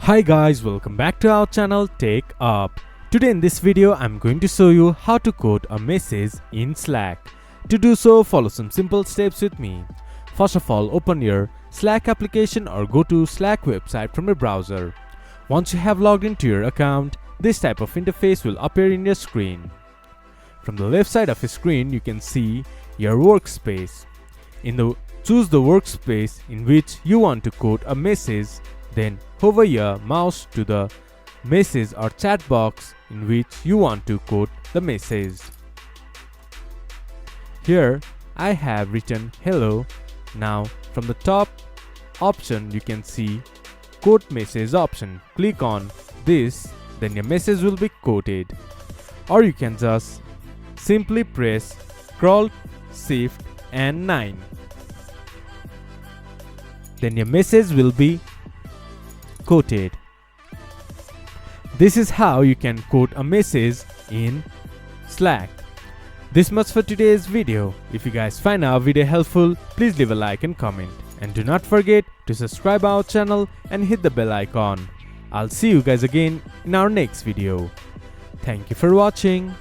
Hi guys, welcome back to our channel TechUp. Today in this video I'm going to show you how to code a message in Slack. To do so, follow some simple steps with me. First of all, open your Slack application or go to Slack website from your browser. Once you have logged into your account, this type of interface will appear in your screen. From the left side of your screen, you can see your workspace. Choose the workspace in which you want to code a message. Then hover your mouse to the message or chat box in which you want to code the message. Here I have written hello. Now from the top option you can see code message option. Click on this, then your message will be coded. Or you can just simply press Ctrl Shift and 9. Then your message will be quoted. This is how you can quote a message in Slack. This much for today's video. If you guys find our video helpful, please leave a like and comment. And do not forget to subscribe our channel and hit the bell icon. I'll see you guys again in our next video. Thank you for watching.